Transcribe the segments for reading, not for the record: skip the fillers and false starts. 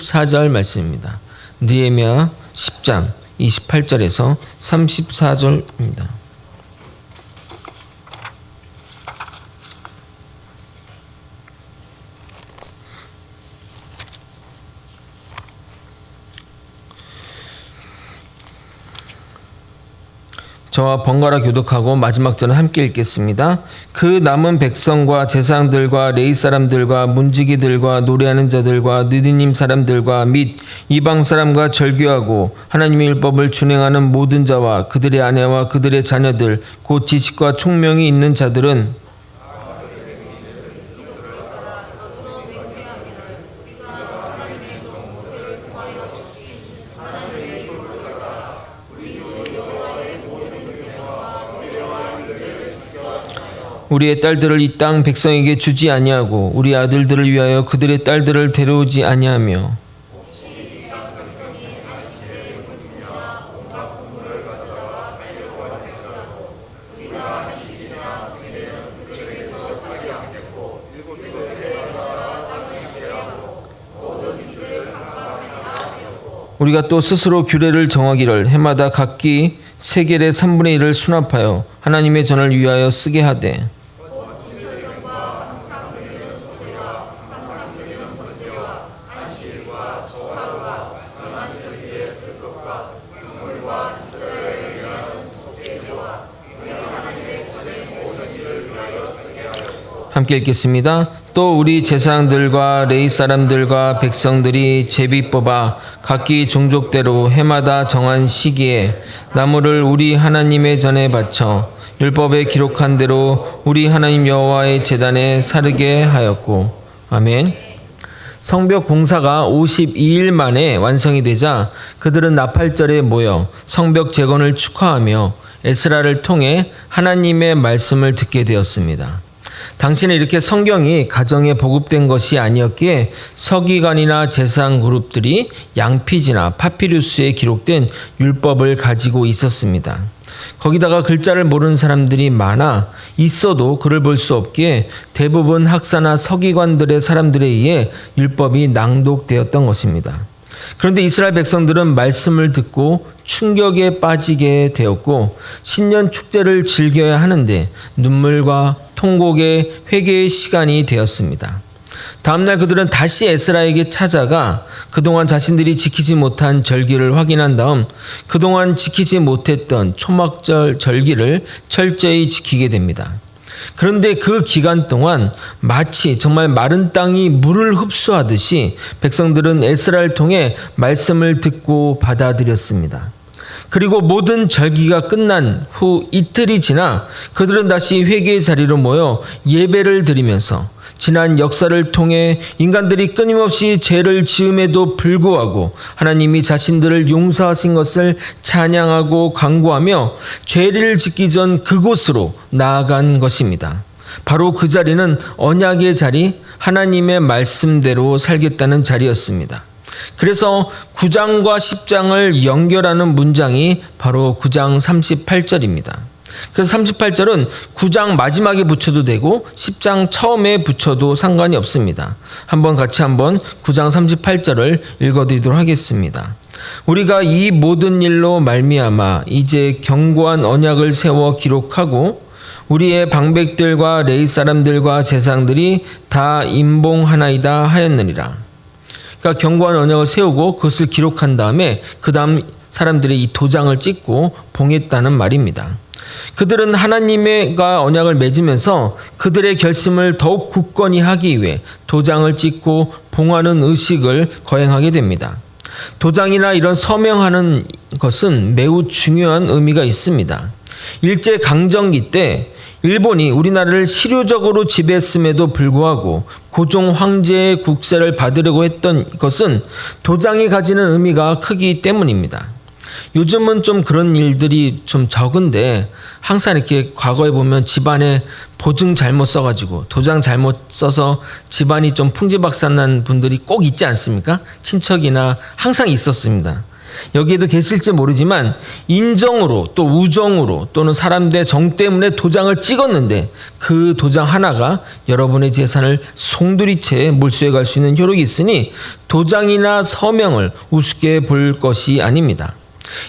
34절 말씀입니다. 느헤미야 10장 28절에서 34절입니다. 저와 번갈아 교독하고 마지막 절은 함께 읽겠습니다. 그 남은 백성과 제사장들과 레위 사람들과 문지기들과 노래하는 자들과 느디님 사람들과 및 이방 사람과 절규하고 하나님의 율법을 준행하는 모든 자와 그들의 아내와 그들의 자녀들 곧 지식과 총명이 있는 자들은 우리의 딸들을 이 땅 백성에게 주지 아니하고 우리 아들들을 위하여 그들의 딸들을 데려오지 아니하며 우리가 또 스스로 규례를 정하기를 해마다 각기 세겔의 3분의 1을 수납하여 하나님의 전을 위하여 쓰게 하되 함께 읽겠습니다. 또 우리 제사장들과 레위 사람들과 백성들이 제비 뽑아 각기 종족대로 해마다 정한 시기에 나무를 우리 하나님의 전에 바쳐 율법에 기록한 대로 우리 하나님 여호와의 제단에 사르게 하였고. 아멘. 성벽 공사가 52일 만에 완성이 되자 그들은 나팔절에 모여 성벽 재건을 축하하며 에스라를 통해 하나님의 말씀을 듣게 되었습니다. 당시는 이렇게 성경이 가정에 보급된 것이 아니었기에 서기관이나 제사장 그룹들이 양피지나 파피루스에 기록된 율법을 가지고 있었습니다. 거기다가 글자를 모르는 사람들이 많아 있어도 글을 볼 수 없기에 대부분 학사나 서기관들의 사람들에 의해 율법이 낭독되었던 것입니다. 그런데 이스라엘 백성들은 말씀을 듣고 충격에 빠지게 되었고 신년 축제를 즐겨야 하는데 눈물과 통곡의 회개의 시간이 되었습니다. 다음날 그들은 다시 에스라에게 찾아가 그동안 자신들이 지키지 못한 절기를 확인한 다음 그동안 지키지 못했던 초막절 절기를 철저히 지키게 됩니다. 그런데 그 기간 동안 마치 정말 마른 땅이 물을 흡수하듯이 백성들은 에스라를 통해 말씀을 듣고 받아들였습니다. 그리고 모든 절기가 끝난 후 이틀이 지나 그들은 다시 회개의 자리로 모여 예배를 드리면서 지난 역사를 통해 인간들이 끊임없이 죄를 지음에도 불구하고 하나님이 자신들을 용서하신 것을 찬양하고 간구하며 죄를 짓기 전 그곳으로 나아간 것입니다. 바로 그 자리는 언약의 자리, 하나님의 말씀대로 살겠다는 자리였습니다. 그래서 9장과 10장을 연결하는 문장이 바로 9장 38절입니다. 그래서 38절은 9장 마지막에 붙여도 되고 10장 처음에 붙여도 상관이 없습니다. 한번 9장 38절을 읽어드리도록 하겠습니다. 우리가 이 모든 일로 말미암아 이제 견고한 언약을 세워 기록하고 우리의 방백들과 레위 사람들과 제사장들이 다 임봉하나이다 하였느니라. 그러니까 견고한 언약을 세우고 그것을 기록한 다음에 그 다음 사람들이 이 도장을 찍고 봉했다는 말입니다. 그들은 하나님과 언약을 맺으면서 그들의 결심을 더욱 굳건히 하기 위해 도장을 찍고 봉하는 의식을 거행하게 됩니다. 도장이나 이런 서명하는 것은 매우 중요한 의미가 있습니다. 일제강점기 때 일본이 우리나라를 실효적으로 지배했음에도 불구하고 고종 황제의 국세를 받으려고 했던 것은 도장이 가지는 의미가 크기 때문입니다. 요즘은 좀 그런 일들이 좀 적은데 항상 이렇게 과거에 보면 집안에 보증 잘못 써가지고 도장 잘못 써서 집안이 좀 풍지박산난 분들이 꼭 있지 않습니까? 친척이나 항상 있었습니다. 여기에도 계실지 모르지만 인정으로 또 우정으로 또는 사람들의 정 때문에 도장을 찍었는데 그 도장 하나가 여러분의 재산을 송두리째 몰수해 갈 수 있는 효력이 있으니 도장이나 서명을 우습게 볼 것이 아닙니다.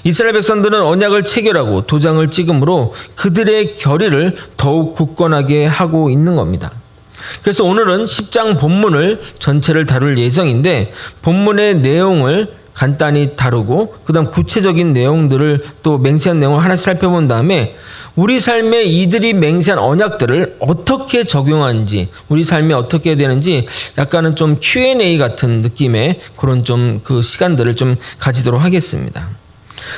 이스라엘 백성들은 언약을 체결하고 도장을 찍음으로 그들의 결의를 더욱 굳건하게 하고 있는 겁니다. 그래서 오늘은 10장 본문을 전체를 다룰 예정인데 본문의 내용을 간단히 다루고 그 다음 구체적인 내용들을 또 맹세한 내용을 하나씩 살펴본 다음에 우리 삶에 이들이 맹세한 언약들을 어떻게 적용하는지 우리 삶에 어떻게 되는지 약간은 좀 Q&A 같은 느낌의 그런 좀 그 시간들을 좀 가지도록 하겠습니다.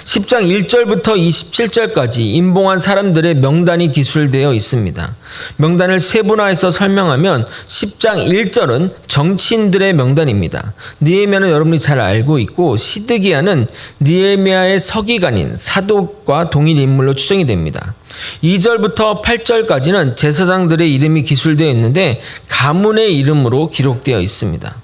10장 1절부터 27절까지 임봉한 사람들의 명단이 기술되어 있습니다. 명단을 세분화해서 설명하면 10장 1절은 정치인들의 명단입니다. 느헤미야는 여러분이 잘 알고 있고 시드기야는 느헤미야의 서기관인 사독과 동일 인물로 추정이 됩니다. 2절부터 8절까지는 제사장들의 이름이 기술되어 있는데 가문의 이름으로 기록되어 있습니다.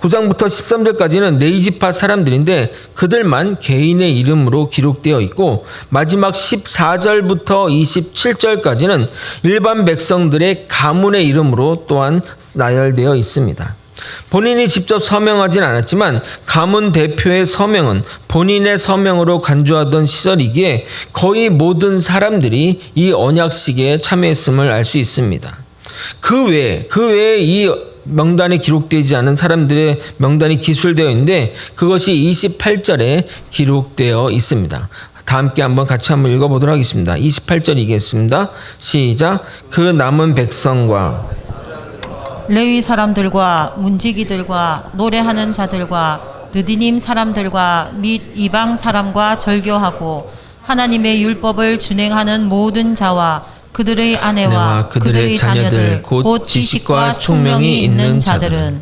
9장부터 13절까지는 네이지파 사람들인데 그들만 개인의 이름으로 기록되어 있고 마지막 14절부터 27절까지는 일반 백성들의 가문의 이름으로 또한 나열되어 있습니다. 본인이 직접 서명하진 않았지만 가문 대표의 서명은 본인의 서명으로 간주하던 시절이기에 거의 모든 사람들이 이 언약식에 참여했음을 알 수 있습니다. 그 외에 이 명단에 기록되지 않은 사람들의 명단이 기술되어 있는데 그것이 28절에 기록되어 있습니다. 다 함께 같이 한번 읽어보도록 하겠습니다. 28절이겠습니다. 시작. 그 남은 백성과 레위 사람들과 문지기들과 노래하는 자들과 느디님 사람들과 및 이방 사람과 절교하고 하나님의 율법을 준행하는 모든 자와 그들의 아내와 그들의 자녀들 곧 지식과 총명이 있는 자들은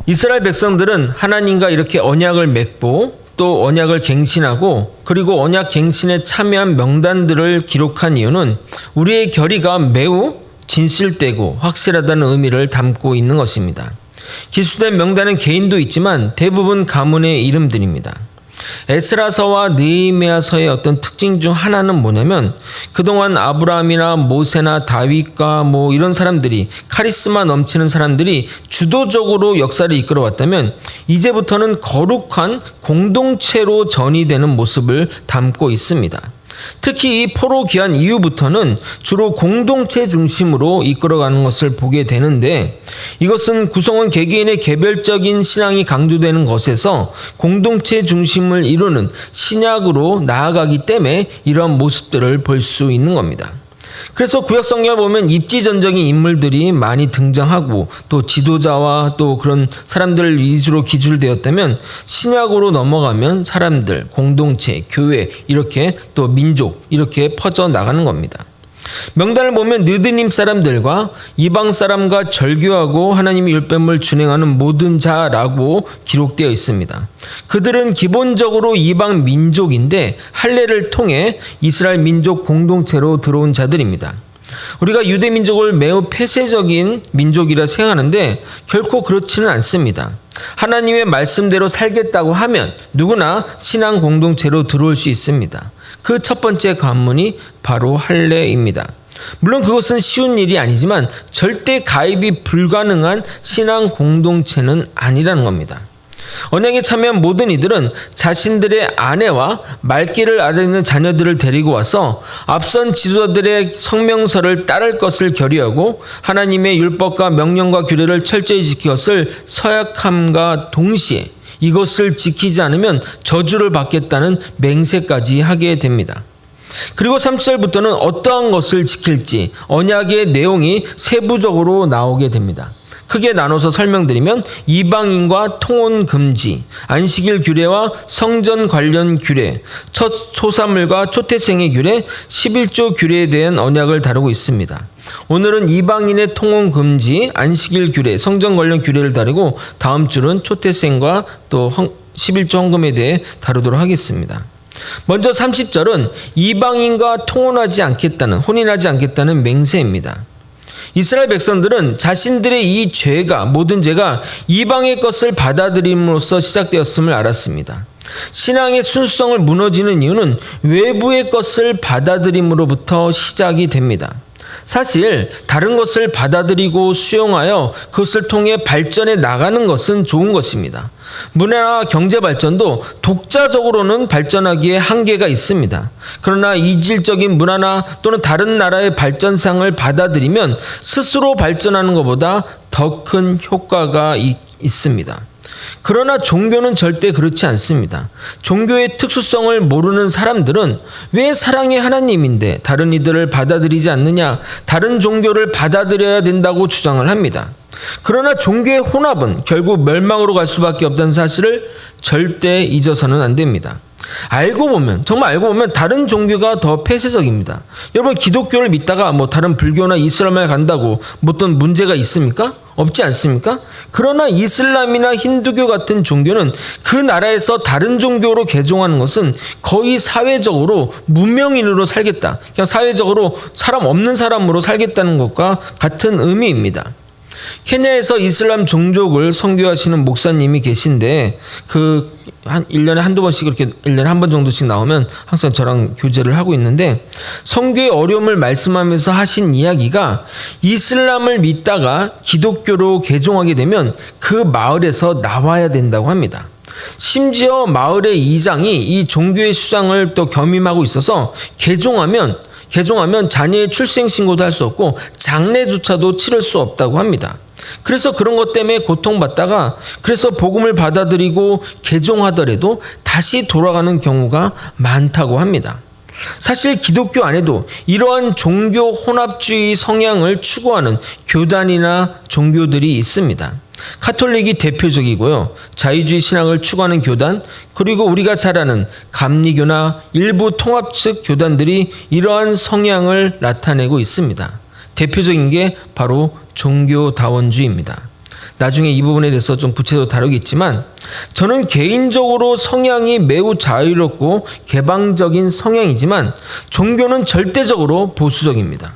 이스라엘 백성들은 하나님과 이렇게 언약을 맺고 또 언약을 갱신하고 그리고 언약 갱신에 참여한 명단들을 기록한 이유는 우리의 결의가 매우 진실되고 확실하다는 의미를 담고 있는 것입니다. 기술된 명단은 개인도 있지만 대부분 가문의 이름들입니다. 에스라서와 느헤미야서의 어떤 특징 중 하나는 뭐냐면 그동안 아브라함이나 모세나 다윗과 이런 사람들이 카리스마 넘치는 사람들이 주도적으로 역사를 이끌어왔다면 이제부터는 거룩한 공동체로 전이되는 모습을 담고 있습니다. 특히 이 포로 귀환 이후부터는 주로 공동체 중심으로 이끌어가는 것을 보게 되는데 이것은 구성원 개개인의 개별적인 신앙이 강조되는 것에서 공동체 중심을 이루는 신약으로 나아가기 때문에 이러한 모습들을 볼 수 있는 겁니다. 그래서 구약 성경을 보면 입지전적인 인물들이 많이 등장하고 또 지도자와 또 그런 사람들 위주로 기술되었다면 신약으로 넘어가면 사람들, 공동체, 교회 이렇게 또 민족 이렇게 퍼져 나가는 겁니다. 명단을 보면 느드님 사람들과 이방 사람과 절교하고 하나님의 율법을 준행하는 모든 자라고 기록되어 있습니다. 그들은 기본적으로 이방 민족인데 할례를 통해 이스라엘 민족 공동체로 들어온 자들입니다. 우리가 유대 민족을 매우 폐쇄적인 민족이라 생각하는데 결코 그렇지는 않습니다. 하나님의 말씀대로 살겠다고 하면 누구나 신앙 공동체로 들어올 수 있습니다. 그 첫 번째 관문이 바로 할례입니다. 물론 그것은 쉬운 일이 아니지만 절대 가입이 불가능한 신앙 공동체는 아니라는 겁니다. 언약에 참여한 모든 이들은 자신들의 아내와 말귀를 알아듣는 자녀들을 데리고 와서 앞선 지도자들의 성명서를 따를 것을 결의하고 하나님의 율법과 명령과 규례를 철저히 지켰을 서약함과 동시에 이것을 지키지 않으면 저주를 받겠다는 맹세까지 하게 됩니다. 그리고 3절부터는 어떠한 것을 지킬지 언약의 내용이 세부적으로 나오게 됩니다. 크게 나눠서 설명드리면 이방인과 통혼 금지, 안식일 규례와 성전 관련 규례, 첫 소사물과 초태생의 규례, 11조 규례에 대한 언약을 다루고 있습니다. 오늘은 이방인의 통혼 금지, 안식일 규례, 성전 관련 규례를 다루고 다음 주는 초태생과 또 11조 헌금에 대해 다루도록 하겠습니다. 먼저 30절은 이방인과 통혼하지 않겠다는, 혼인하지 않겠다는 맹세입니다. 이스라엘 백성들은 자신들의 이 죄가, 모든 죄가 이방의 것을 받아들임으로써 시작되었음을 알았습니다. 신앙의 순수성을 무너지는 이유는 외부의 것을 받아들임으로부터 시작이 됩니다. 사실 다른 것을 받아들이고 수용하여 그것을 통해 발전해 나가는 것은 좋은 것입니다. 문화나 경제 발전도 독자적으로는 발전하기에 한계가 있습니다. 그러나 이질적인 문화나 또는 다른 나라의 발전상을 받아들이면 스스로 발전하는 것보다 더 큰 효과가 있습니다. 그러나 종교는 절대 그렇지 않습니다. 종교의 특수성을 모르는 사람들은 왜 사랑의 하나님인데 다른 이들을 받아들이지 않느냐, 다른 종교를 받아들여야 된다고 주장을 합니다. 그러나 종교의 혼합은 결국 멸망으로 갈 수밖에 없다는 사실을 절대 잊어서는 안 됩니다. 정말 알고 보면 다른 종교가 더 폐쇄적입니다. 여러분, 기독교를 믿다가 다른 불교나 이슬람에 간다고 어떤 문제가 있습니까? 없지 않습니까? 그러나 이슬람이나 힌두교 같은 종교는 그 나라에서 다른 종교로 개종하는 것은 거의 사회적으로 무명인으로 살겠다, 그냥 사회적으로 사람 없는 사람으로 살겠다는 것과 같은 의미입니다. 케냐에서 이슬람 종족을 선교하시는 목사님이 계신데 한 1년에 한두 번씩 이렇게 1년에 한 번 정도씩 나오면 항상 저랑 교제를 하고 있는데, 선교의 어려움을 말씀하면서 하신 이야기가 이슬람을 믿다가 기독교로 개종하게 되면 그 마을에서 나와야 된다고 합니다. 심지어 마을의 이장이 이 종교의 수장을 또 겸임하고 있어서 개종하면 자녀의 출생 신고도 할 수 없고 장례조차도 치를 수 없다고 합니다. 그래서 그런 것 때문에 고통받다가 그래서 복음을 받아들이고 개종하더라도 다시 돌아가는 경우가 많다고 합니다. 사실 기독교 안에도 이러한 종교 혼합주의 성향을 추구하는 교단이나 종교들이 있습니다. 카톨릭이 대표적이고요. 자유주의 신앙을 추구하는 교단, 그리고 우리가 잘 아는 감리교나 일부 통합 측 교단들이 이러한 성향을 나타내고 있습니다. 대표적인 게 바로 종교다원주의입니다. 나중에 이 부분에 대해서 좀 구체적으로 다루겠지만, 저는 개인적으로 성향이 매우 자유롭고 개방적인 성향이지만 종교는 절대적으로 보수적입니다.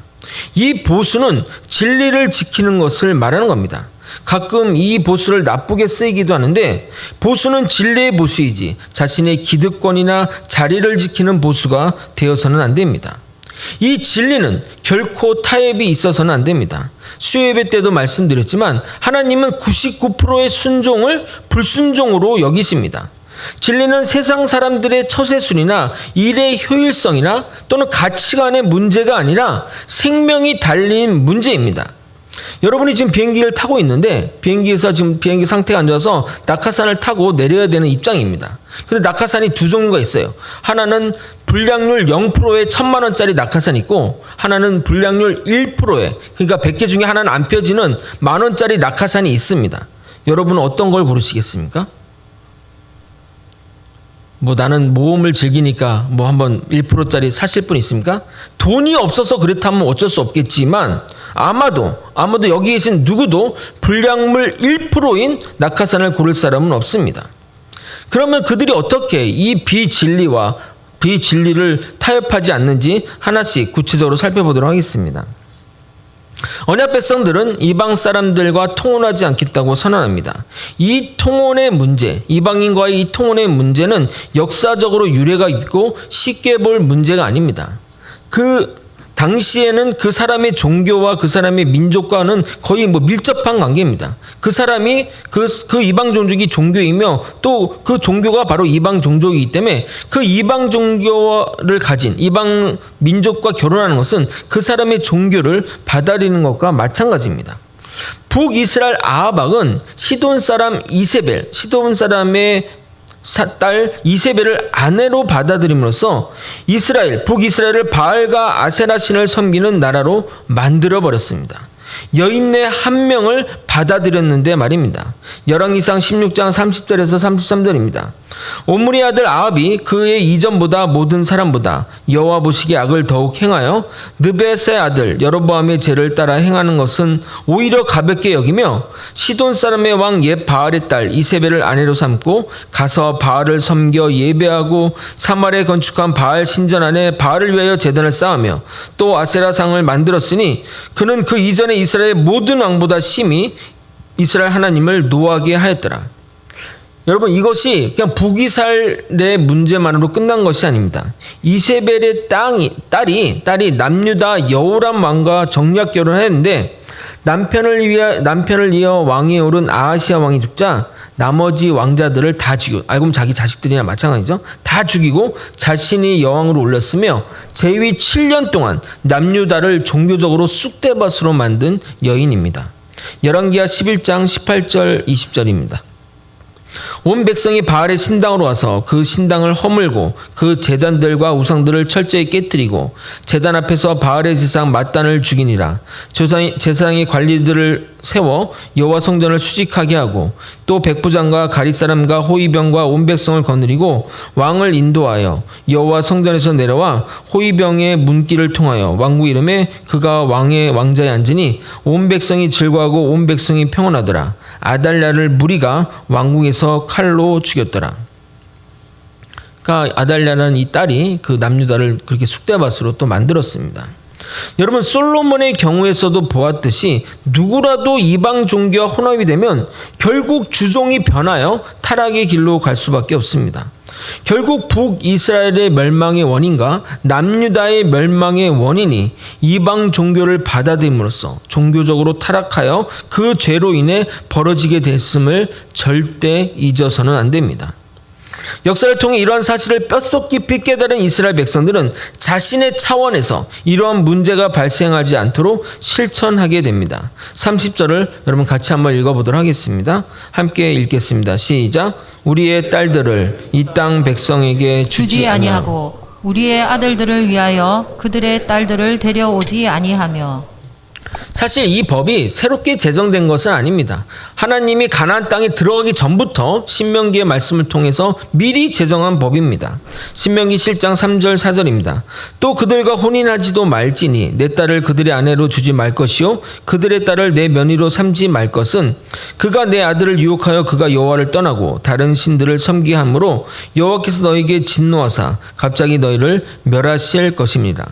이 보수는 진리를 지키는 것을 말하는 겁니다. 가끔 이 보수를 나쁘게 쓰이기도 하는데, 보수는 진리의 보수이지 자신의 기득권이나 자리를 지키는 보수가 되어서는 안 됩니다. 이 진리는 결코 타협이 있어서는 안 됩니다. 수요예배 때도 말씀드렸지만 하나님은 99%의 순종을 불순종으로 여기십니다. 진리는 세상 사람들의 처세술이나 일의 효율성이나 또는 가치관의 문제가 아니라 생명이 달린 문제입니다. 여러분이 지금 비행기를 타고 있는데 비행기에서 지금 비행기 상태가 안 좋아서 낙하산을 타고 내려야 되는 입장입니다. 근데 낙하산이 두 종류가 있어요. 하나는 불량률 0%에 1,000만 원짜리 낙하산이 있고, 하나는 불량률 1%에, 그러니까 100개 중에 하나는 안 펴지는 10,000원짜리 낙하산이 있습니다. 여러분은 어떤 걸 고르시겠습니까? 나는 모험을 즐기니까 한번 1%짜리 사실 분 있습니까? 돈이 없어서 그렇다면 어쩔 수 없겠지만 아마도 여기 계신 누구도 불량물 1%인 낙하산을 고를 사람은 없습니다. 그러면 그들이 어떻게 이 비진리를 타협하지 않는지 하나씩 구체적으로 살펴보도록 하겠습니다. 언약 백성들은 이방 사람들과 통혼하지 않겠다고 선언합니다. 이 통혼의 문제, 이방인과의 이 통혼의 문제는 역사적으로 유래가 있고 쉽게 볼 문제가 아닙니다. 그 당시에는 그 사람의 종교와 그 사람의 민족과는 거의 밀접한 관계입니다. 그 사람이 그 이방 종족이 종교이며 또 그 종교가 바로 이방 종족이기 때문에 그 이방 종교를 가진 이방 민족과 결혼하는 것은 그 사람의 종교를 받아들이는 것과 마찬가지입니다. 북이스라엘 아하박은 시돈 사람 이세벨, 시돈 사람의 딸 이세벨을 아내로 받아들임으로써 북이스라엘을 바알과 아세라 신을 섬기는 나라로 만들어 버렸습니다. 여인네 한 명을 받아들였는데 말입니다. 열왕기상 16장 30절에서 33절입니다. 오므리 아들 아합이 그의 이전보다 모든 사람보다 여호와 보시기에 악을 더욱 행하여 느벳의 아들 여로보암의 죄를 따라 행하는 것은 오히려 가볍게 여기며 시돈 사람의 왕 옛 바알의 딸 이세벨을 아내로 삼고 가서 바알을 섬겨 예배하고 사마리아에 건축한 바알 신전 안에 바알을 위하여 제단을 쌓으며 또 아세라상을 만들었으니 그는 그 이전에 이스라엘 모든 왕보다 심히 이스라엘 하나님을 노하게 하였더라. 여러분 이것이 그냥 북이스라엘의 문제만으로 끝난 것이 아닙니다. 이세벨의 딸이 남유다 여호람 왕과 정략 결혼했는데 남편을 이어 왕위에 오른 아하시아 왕이 죽자 나머지 왕자들을 다 죽이고, 알고 보면 자기 자식들이나 마찬가지죠. 다 죽이고 자신이 여왕으로 올렸으며 재위 7년 동안 남유다를 종교적으로 쑥대밭으로 만든 여인입니다. 열왕기하 11장 18절 20절입니다. 온 백성이 바알의 신당으로 와서 그 신당을 허물고 그 제단들과 우상들을 철저히 깨뜨리고 제단 앞에서 바알의 제사장 맏단을 죽이니라. 제사장의 관리들을 세워 여호와 성전을 수직하게 하고 또 백부장과 가릿사람과 호위병과 온 백성을 거느리고 왕을 인도하여 여호와 성전에서 내려와 호위병의 문길을 통하여 왕국 이름에 그가 왕자에 앉으니 온 백성이 즐거워하고 온 백성이 평온하더라. 아달랴를 무리가 왕궁에서 칼로 죽였더라. 그러니까 아달랴라는 이 딸이 그 남유다를 그렇게 쑥대밭으로 또 만들었습니다. 여러분 솔로몬의 경우에서도 보았듯이 누구라도 이방 종교와 혼합이 되면 결국 주종이 변하여 타락의 길로 갈 수밖에 없습니다. 결국 북이스라엘의 멸망의 원인과 남유다의 멸망의 원인이 이방 종교를 받아들임으로써 종교적으로 타락하여 그 죄로 인해 벌어지게 됐음을 절대 잊어서는 안 됩니다. 역사를 통해 이러한 사실을 뼛속 깊이 깨달은 이스라엘 백성들은 자신의 차원에서 이러한 문제가 발생하지 않도록 실천하게 됩니다. 30절을 여러분 같이 한번 읽어보도록 하겠습니다. 함께 읽겠습니다. 시작. 우리의 딸들을 이 땅 백성에게 주지 아니하고 우리의 아들들을 위하여 그들의 딸들을 데려오지 아니하며. 사실 이 법이 새롭게 제정된 것은 아닙니다. 하나님이 가나안 땅에 들어가기 전부터 신명기의 말씀을 통해서 미리 제정한 법입니다. 신명기 7장 3절 4절입니다. 또 그들과 혼인하지도 말지니 내 딸을 그들의 아내로 주지 말 것이요 그들의 딸을 내 며느리로 삼지 말 것은 그가 내 아들을 유혹하여 그가 여호와를 떠나고 다른 신들을 섬기게 하므로 여호와께서 너에게 진노하사 갑자기 너희를 멸하실 것입니다.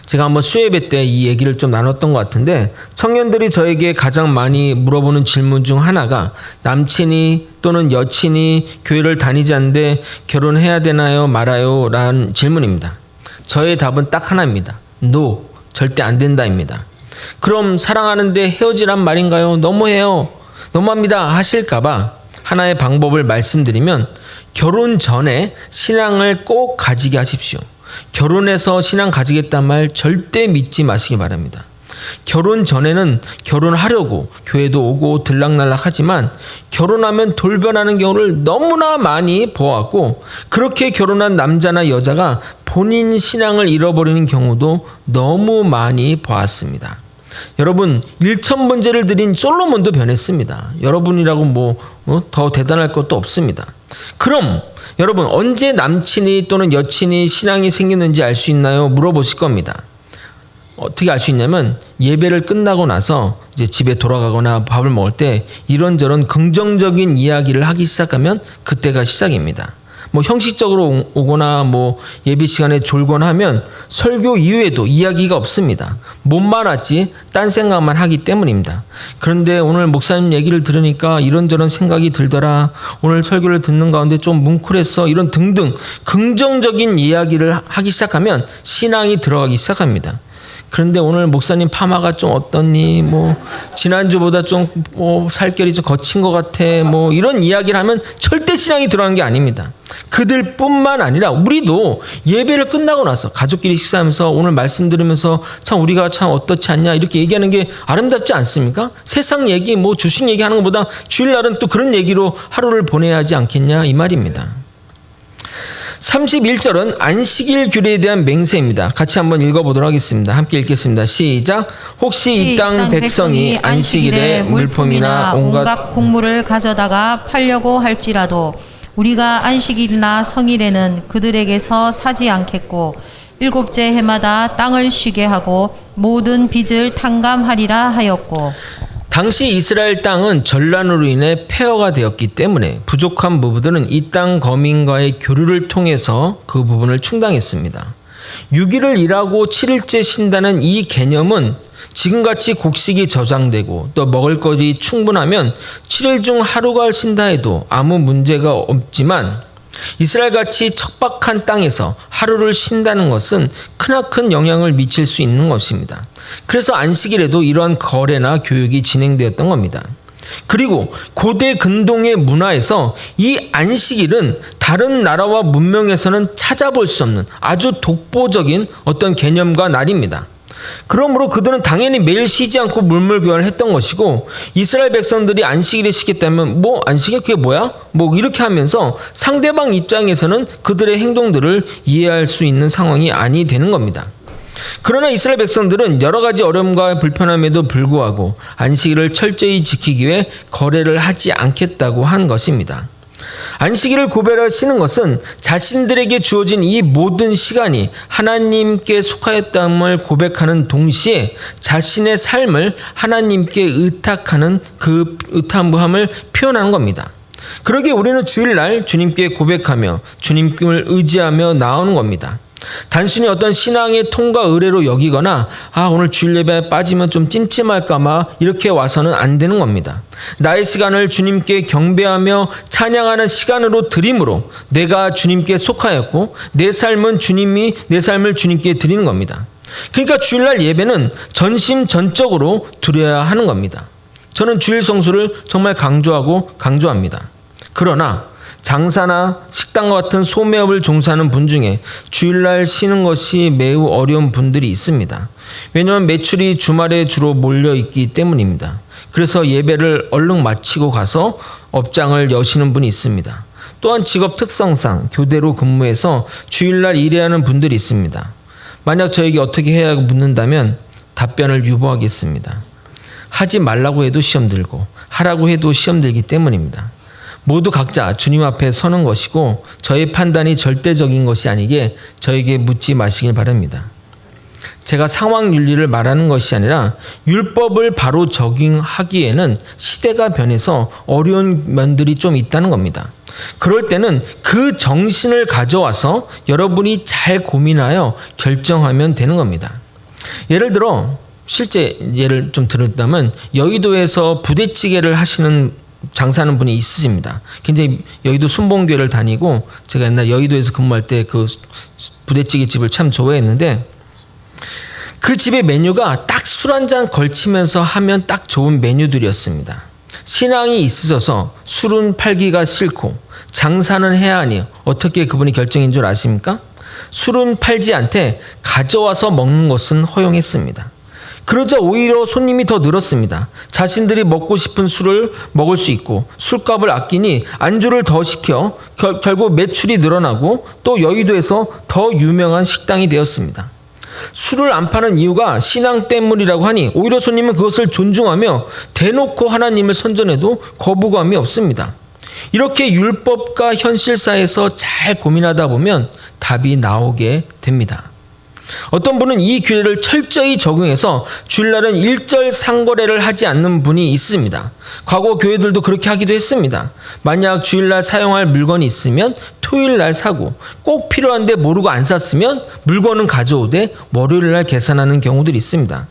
제가 한번 수예배 때 이 얘기를 좀 나눴던 것 같은데 청년들이 저에게 가장 많이 물어보는 질문 중 하나가 남친이 또는 여친이 교회를 다니지 않는데 결혼해야 되나요 말아요? 라는 질문입니다. 저의 답은 딱 하나입니다. No, 절대 안 된다입니다. 그럼 사랑하는데 헤어지란 말인가요? 너무해요. 너무합니다 하실까봐 하나의 방법을 말씀드리면 결혼 전에 신앙을 꼭 가지게 하십시오. 결혼해서 신앙 가지겠다는 말 절대 믿지 마시기 바랍니다. 결혼 전에는 결혼하려고 교회도 오고 들락날락 하지만 결혼하면 돌변하는 경우를 너무나 많이 보았고 그렇게 결혼한 남자나 여자가 본인 신앙을 잃어버리는 경우도 너무 많이 보았습니다. 여러분 일천번제를 드린 솔로몬도 변했습니다. 여러분이라고 더 대단할 것도 없습니다. 그럼 여러분 언제 남친이 또는 여친이 신앙이 생기는지 알 수 있나요? 물어보실 겁니다. 어떻게 알 수 있냐면 예배를 끝나고 나서 이제 집에 돌아가거나 밥을 먹을 때 이런저런 긍정적인 이야기를 하기 시작하면 그때가 시작입니다. 형식적으로 오거나 예배 시간에 졸거나 하면 설교 이후에도 이야기가 없습니다. 몸만 왔지 딴 생각만 하기 때문입니다. 그런데 오늘 목사님 얘기를 들으니까 이런저런 생각이 들더라. 오늘 설교를 듣는 가운데 좀 뭉클했어. 이런 등등 긍정적인 이야기를 하기 시작하면 신앙이 들어가기 시작합니다. 그런데 오늘 목사님 파마가 좀 어떻니? 지난주보다 좀 살결이 좀 거친 것 같아. 이런 이야기를 하면 절대 신앙이 들어가는 게 아닙니다. 그들뿐만 아니라 우리도 예배를 끝나고 나서 가족끼리 식사하면서 오늘 말씀 들으면서 참 우리가 참 어떻지 않냐 이렇게 얘기하는 게 아름답지 않습니까? 세상 얘기 주식 얘기하는 것보다 주일날은 또 그런 얘기로 하루를 보내야 하지 않겠냐 이 말입니다. 31절은 안식일 규례에 대한 맹세입니다. 같이 한번 읽어보도록 하겠습니다. 함께 읽겠습니다. 시작. 혹시 이 땅 백성이 안식일에 물품이나 온갖 곡물을 가져다가 팔려고 할지라도 우리가 안식일이나 성일에는 그들에게서 사지 않겠고 일곱째 해마다 땅을 쉬게 하고 모든 빚을 탕감하리라 하였고. 당시 이스라엘 땅은 전란으로 인해 폐허가 되었기 때문에 부족한 부부들은 이 땅 거민과의 교류를 통해서 그 부분을 충당했습니다. 6일을 일하고 7일째 쉰다는 이 개념은 지금같이 곡식이 저장되고 또 먹을거리 충분하면 7일 중 하루가 쉰다 해도 아무 문제가 없지만 이스라엘같이 척박한 땅에서 하루를 쉰다는 것은 크나큰 영향을 미칠 수 있는 것입니다. 그래서 안식일에도 이러한 거래나 교육이 진행되었던 겁니다. 그리고 고대 근동의 문화에서 이 안식일은 다른 나라와 문명에서는 찾아볼 수 없는 아주 독보적인 어떤 개념과 날입니다. 그러므로 그들은 당연히 매일 쉬지 않고 물물교환을 했던 것이고, 이스라엘 백성들이 안식일에 쉬겠다면 안식일 그게 뭐야? 이렇게 하면서 상대방 입장에서는 그들의 행동들을 이해할 수 있는 상황이 아니 되는 겁니다. 그러나 이스라엘 백성들은 여러 가지 어려움과 불편함에도 불구하고 안식일을 철저히 지키기 위해 거래를 하지 않겠다고 한 것입니다. 안식일을 구별하시는 것은 자신들에게 주어진 이 모든 시간이 하나님께 속하였다함을 고백하는 동시에 자신의 삶을 하나님께 의탁하는 그 의탁함을 표현하는 겁니다. 그러기에 우리는 주일날 주님께 고백하며 주님을 의지하며 나오는 겁니다. 단순히 어떤 신앙의 통과 의례로 여기거나 오늘 주일 예배에 빠지면 좀 찜찜할까봐 이렇게 와서는 안 되는 겁니다. 나의 시간을 주님께 경배하며 찬양하는 시간으로 드림으로 내가 주님께 속하였고 내 삶을 주님께 드리는 겁니다. 그러니까 주일날 예배는 전심전적으로 드려야 하는 겁니다. 저는 주일 성수를 정말 강조합니다. 그러나 장사나 식당과 같은 소매업을 종사하는 분 중에 주일날 쉬는 것이 매우 어려운 분들이 있습니다. 왜냐하면 매출이 주말에 주로 몰려있기 때문입니다. 그래서 예배를 얼른 마치고 가서 업장을 여시는 분이 있습니다. 또한 직업 특성상 교대로 근무해서 주일날 일해야 하는 분들이 있습니다. 만약 저에게 어떻게 해야 하고 묻는다면 답변을 유보하겠습니다. 하지 말라고 해도 시험 들고 하라고 해도 시험 들기 때문입니다. 모두 각자 주님 앞에 서는 것이고 저의 판단이 절대적인 것이 아니게 저에게 묻지 마시길 바랍니다. 제가 상황 윤리를 말하는 것이 아니라 율법을 바로 적용하기에는 시대가 변해서 어려운 면들이 좀 있다는 겁니다. 그럴 때는 그 정신을 가져와서 여러분이 잘 고민하여 결정하면 되는 겁니다. 예를 들어 실제 예를 좀 들었다면 여의도에서 부대찌개를 장사하는 분이 있으십니다. 굉장히 여의도 순봉교회를 다니고 제가 옛날 여의도에서 근무할 때 그 부대찌개 집을 참 좋아했는데 그 집의 메뉴가 딱 술 한잔 걸치면서 하면 딱 좋은 메뉴들이었습니다. 신앙이 있으셔서 술은 팔기가 싫고 장사는 해야 하니 어떻게 그분이 결정인 줄 아십니까? 술은 팔지 않되 가져와서 먹는 것은 허용했습니다. 그러자 오히려 손님이 더 늘었습니다. 자신들이 먹고 싶은 술을 먹을 수 있고 술값을 아끼니 안주를 더 시켜 결국 매출이 늘어나고 또 여의도에서 더 유명한 식당이 되었습니다. 술을 안 파는 이유가 신앙 때문이라고 하니 오히려 손님은 그것을 존중하며 대놓고 하나님을 선전해도 거부감이 없습니다. 이렇게 율법과 현실 사이에서 잘 고민하다 보면 답이 나오게 됩니다. 어떤 분은 이 규례를 철저히 적용해서 주일날은 일절 상거래를 하지 않는 분이 있습니다. 과거 교회들도 그렇게 하기도 했습니다. 만약 주일날 사용할 물건이 있으면 토요일날 사고 꼭 필요한데 모르고 안 샀으면 물건은 가져오되 월요일날 계산하는 경우들이 있습니다.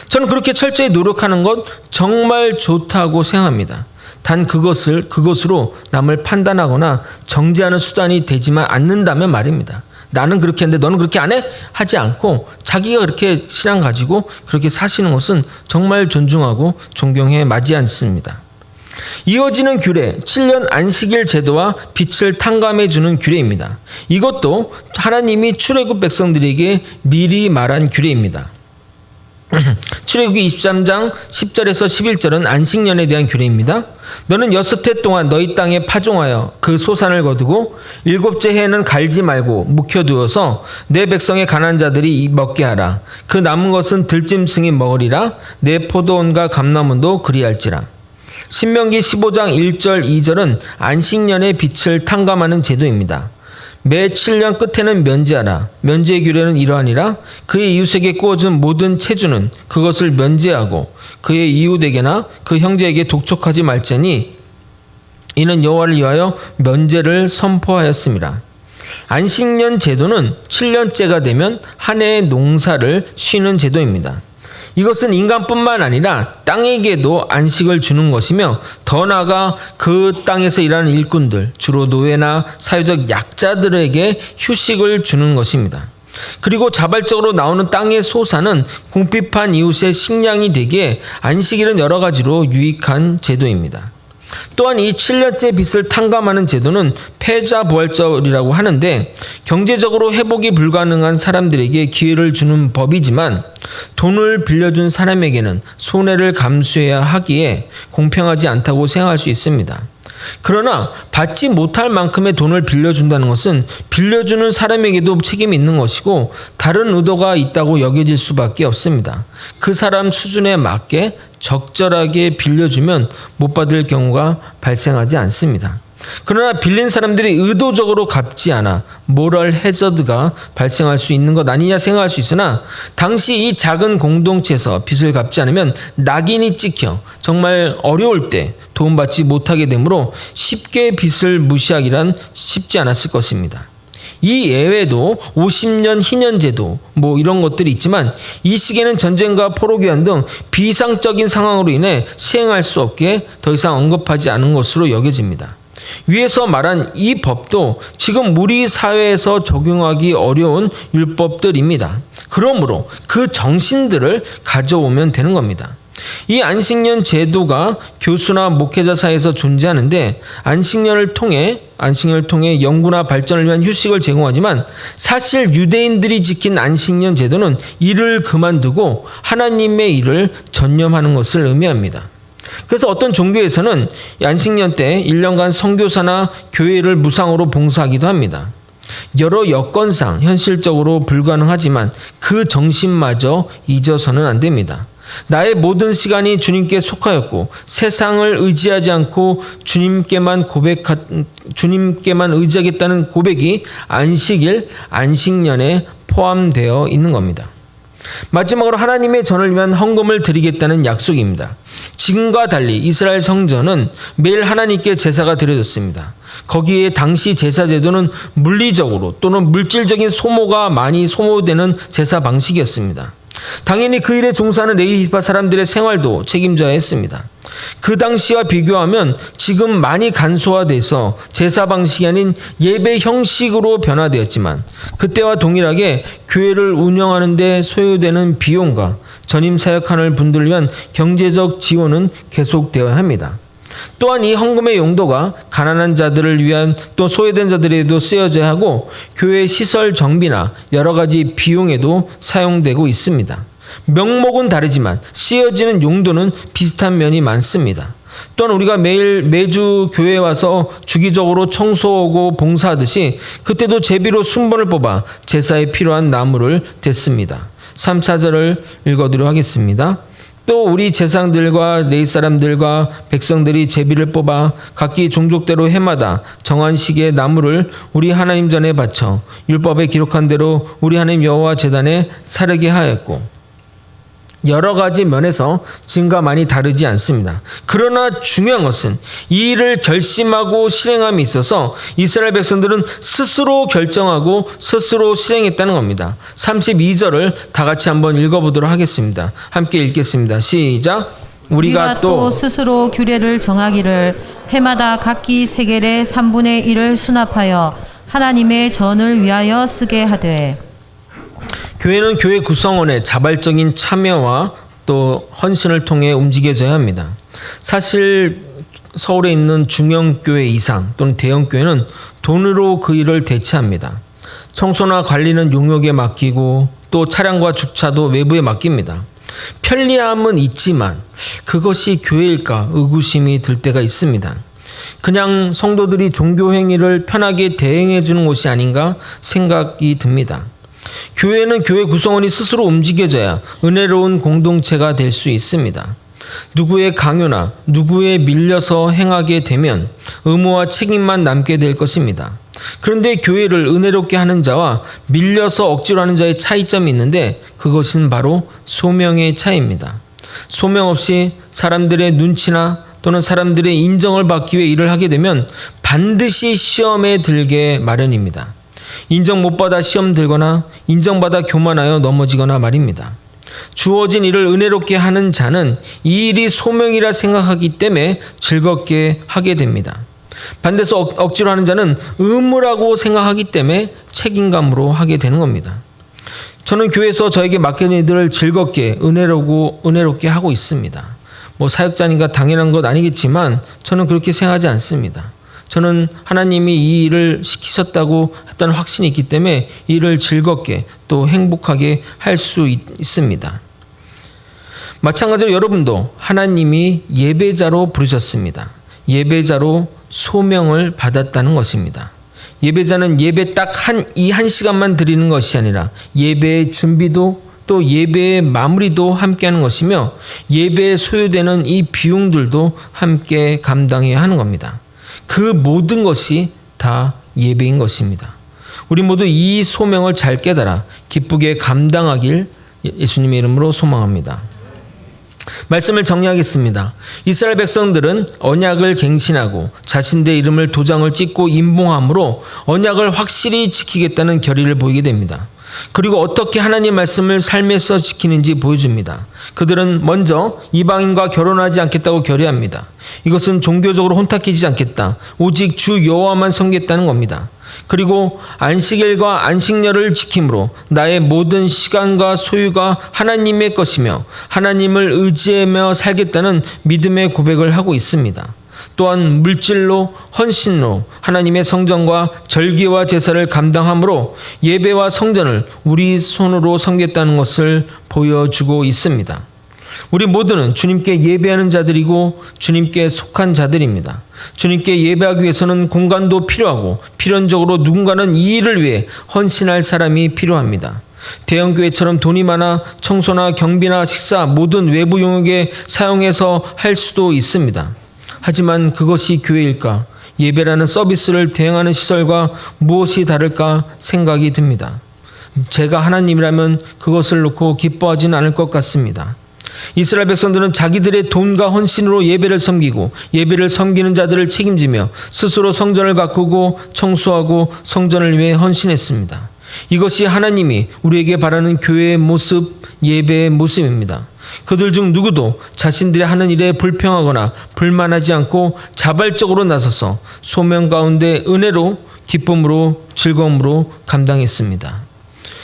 저는 그렇게 철저히 노력하는 것 정말 좋다고 생각합니다. 단 그것으로 남을 판단하거나 정죄하는 수단이 되지만 않는다면 말입니다. 나는 그렇게 했는데 너는 그렇게 안 해? 하지 않고 자기가 그렇게 신앙 가지고 그렇게 사시는 것은 정말 존중하고 존경해 마지 않습니다. 이어지는 규례, 7년 안식일 제도와 빛을 탕감해 주는 규례입니다. 이것도 하나님이 출애굽 백성들에게 미리 말한 규례입니다. 출애굽기 23장 10절에서 11절은 안식년에 대한 규례입니다. 너는 6해 동안 너희 땅에 파종하여 그 소산을 거두고 7째 해에는 갈지 말고 묵혀두어서 내 백성의 가난한 자들이 먹게 하라. 그 남은 것은 들짐승이 먹으리라. 내 포도원과 감나무도 그리할지라. 신명기 15장 1절 2절은 안식년의 빛을 탕감하는 제도입니다. 매 7년 끝에는 면제하라. 면제의 규례는 이러하니라. 그의 이웃에게 구워준 모든 체주는 그것을 면제하고 그의 이웃에게나 그 형제에게 독촉하지 말지니 이는 여호와를 위하여 면제를 선포하였습니다. 안식년 제도는 7년째가 되면 한 해의 농사를 쉬는 제도입니다. 이것은 인간뿐만 아니라 땅에게도 안식을 주는 것이며 더 나아가 그 땅에서 일하는 일꾼들, 주로 노예나 사회적 약자들에게 휴식을 주는 것입니다. 그리고 자발적으로 나오는 땅의 소사는 궁핍한 이웃의 식량이 되기에 안식일은 여러 가지로 유익한 제도입니다. 또한 이 7년째 빚을 탕감하는 제도는 패자부활절이라고 하는데 경제적으로 회복이 불가능한 사람들에게 기회를 주는 법이지만 돈을 빌려준 사람에게는 손해를 감수해야 하기에 공평하지 않다고 생각할 수 있습니다. 그러나 받지 못할 만큼의 돈을 빌려준다는 것은 빌려주는 사람에게도 책임이 있는 것이고 다른 의도가 있다고 여겨질 수밖에 없습니다. 그 사람 수준에 맞게 적절하게 빌려주면 못 받을 경우가 발생하지 않습니다. 그러나 빌린 사람들이 의도적으로 갚지 않아 모럴 해저드가 발생할 수 있는 것 아니냐 생각할 수 있으나 당시 이 작은 공동체에서 빚을 갚지 않으면 낙인이 찍혀 정말 어려울 때 도움받지 못하게 되므로 쉽게 빚을 무시하기란 쉽지 않았을 것입니다. 이 예외도 50년 희년제도 이런 것들이 있지만 이 시기에는 전쟁과 포로기한 등 비상적인 상황으로 인해 시행할 수 없게 더 이상 언급하지 않은 것으로 여겨집니다. 위에서 말한 이 법도 지금 우리 사회에서 적용하기 어려운 율법들입니다. 그러므로 그 정신들을 가져오면 되는 겁니다. 이 안식년 제도가 교수나 목회자 사이에서 존재하는데 안식년을 통해 연구나 발전을 위한 휴식을 제공하지만 사실 유대인들이 지킨 안식년 제도는 일을 그만두고 하나님의 일을 전념하는 것을 의미합니다. 그래서 어떤 종교에서는 안식년 때 1년간 선교사나 교회를 무상으로 봉사하기도 합니다. 여러 여건상 현실적으로 불가능하지만 그 정신마저 잊어서는 안 됩니다. 나의 모든 시간이 주님께 속하였고 세상을 의지하지 않고 주님께만 의지하겠다는 고백이 안식년에 포함되어 있는 겁니다. 마지막으로 하나님의 전을 위한 헌금을 드리겠다는 약속입니다. 지금과 달리 이스라엘 성전은 매일 하나님께 제사가 드려졌습니다. 거기에 당시 제사 제도는 물리적으로 또는 물질적인 소모가 많이 소모되는 제사 방식이었습니다. 당연히 그 일에 종사하는 레위파 사람들의 생활도 책임져야 했습니다. 그 당시와 비교하면 지금 많이 간소화돼서 제사 방식이 아닌 예배 형식으로 변화되었지만 그때와 동일하게 교회를 운영하는 데 소요되는 비용과 전임 사역하는 분들을 위한 경제적 지원은 계속되어야 합니다. 또한 이 헌금의 용도가 가난한 자들을 위한 또 소외된 자들에도 쓰여져야 하고 교회 시설 정비나 여러 가지 비용에도 사용되고 있습니다. 명목은 다르지만 쓰여지는 용도는 비슷한 면이 많습니다. 또한 우리가 매주 교회에 와서 주기적으로 청소하고 봉사하듯이 그때도 제비로 순번을 뽑아 제사에 필요한 나무를 댔습니다. 3, 4절을 읽어드리도록 하겠습니다. 또 우리 제사장들과 레위 사람들과 백성들이 제비를 뽑아 각기 종족대로 해마다 정한 시기에 나무를 우리 하나님 전에 바쳐 율법에 기록한 대로 우리 하나님 여호와 제단에 사르게 하였고 여러 가지 면에서 지금과 많이 다르지 않습니다. 그러나 중요한 것은 이 일을 결심하고 실행함에 있어서 이스라엘 백성들은 스스로 결정하고 스스로 실행했다는 겁니다. 32절을 다 같이 한번 읽어보도록 하겠습니다. 함께 읽겠습니다. 시작. 우리가 또 스스로 규례를 정하기를 해마다 각기 세겔의 3분의 1을 수납하여 하나님의 전을 위하여 쓰게 하되. 교회는 교회 구성원의 자발적인 참여와 또 헌신을 통해 움직여져야 합니다. 사실 서울에 있는 중형교회 이상 또는 대형교회는 돈으로 그 일을 대체합니다. 청소나 관리는 용역에 맡기고 또 차량과 주차도 외부에 맡깁니다. 편리함은 있지만 그것이 교회일까 의구심이 들 때가 있습니다. 그냥 성도들이 종교 행위를 편하게 대행해 주는 곳이 아닌가 생각이 듭니다. 교회는 교회 구성원이 스스로 움직여져야 은혜로운 공동체가 될 수 있습니다. 누구의 강요나 누구에 밀려서 행하게 되면 의무와 책임만 남게 될 것입니다. 그런데 교회를 은혜롭게 하는 자와 밀려서 억지로 하는 자의 차이점이 있는데 그것은 바로 소명의 차이입니다. 소명 없이 사람들의 눈치나 또는 사람들의 인정을 받기 위해 일을 하게 되면 반드시 시험에 들게 마련입니다. 인정 못 받아 시험 들거나 인정받아 교만하여 넘어지거나 말입니다. 주어진 일을 은혜롭게 하는 자는 이 일이 소명이라 생각하기 때문에 즐겁게 하게 됩니다. 반대로 억지로 하는 자는 의무라고 생각하기 때문에 책임감으로 하게 되는 겁니다. 저는 교회에서 저에게 맡겨진 일들을 즐겁게 은혜롭게 하고 있습니다. 사역자니까 당연한 것 아니겠지만 저는 그렇게 생각하지 않습니다. 저는 하나님이 이 일을 시키셨다고 했다는 확신이 있기 때문에 이 일을 즐겁게 또 행복하게 할 수 있습니다. 마찬가지로 여러분도 하나님이 예배자로 부르셨습니다. 예배자로 소명을 받았다는 것입니다. 예배자는 예배 딱 이 한 시간만 드리는 것이 아니라 예배의 준비도 또 예배의 마무리도 함께 하는 것이며 예배에 소요되는 이 비용들도 함께 감당해야 하는 겁니다. 그 모든 것이 다 예배인 것입니다. 우리 모두 이 소명을 잘 깨달아 기쁘게 감당하길 예수님의 이름으로 소망합니다. 말씀을 정리하겠습니다. 이스라엘 백성들은 언약을 갱신하고 자신들의 이름을 도장을 찍고 임봉함으로 언약을 확실히 지키겠다는 결의를 보이게 됩니다. 그리고 어떻게 하나님 말씀을 삶에서 지키는지 보여줍니다. 그들은 먼저 이방인과 결혼하지 않겠다고 결의합니다. 이것은 종교적으로 혼탁해지지 않겠다. 오직 주 여호와만 섬기겠다는 겁니다. 그리고 안식일과 안식년을 지킴으로 나의 모든 시간과 소유가 하나님의 것이며 하나님을 의지하며 살겠다는 믿음의 고백을 하고 있습니다. 또한 물질로 헌신로 하나님의 성전과 절기와 제사를 감당함으로 예배와 성전을 우리 손으로 섬겼다는 것을 보여주고 있습니다. 우리 모두는 주님께 예배하는 자들이고 주님께 속한 자들입니다. 주님께 예배하기 위해서는 공간도 필요하고 필연적으로 누군가는 이 일을 위해 헌신할 사람이 필요합니다. 대형교회처럼 돈이 많아 청소나 경비나 식사 모든 외부 용역에 사용해서 할 수도 있습니다. 하지만 그것이 교회일까? 예배라는 서비스를 대행하는 시설과 무엇이 다를까 생각이 듭니다. 제가 하나님이라면 그것을 놓고 기뻐하지는 않을 것 같습니다. 이스라엘 백성들은 자기들의 돈과 헌신으로 예배를 섬기고 예배를 섬기는 자들을 책임지며 스스로 성전을 가꾸고 청소하고 성전을 위해 헌신했습니다. 이것이 하나님이 우리에게 바라는 교회의 모습, 예배의 모습입니다. 그들 중 누구도 자신들이 하는 일에 불평하거나 불만하지 않고 자발적으로 나서서 소명 가운데 은혜로 기쁨으로 즐거움으로 감당했습니다.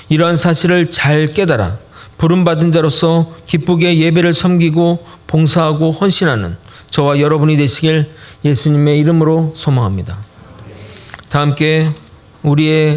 이러한 사실을 잘 깨달아 부름받은 자로서 기쁘게 예배를 섬기고 봉사하고 헌신하는 저와 여러분이 되시길 예수님의 이름으로 소망합니다. 다 함께 우리의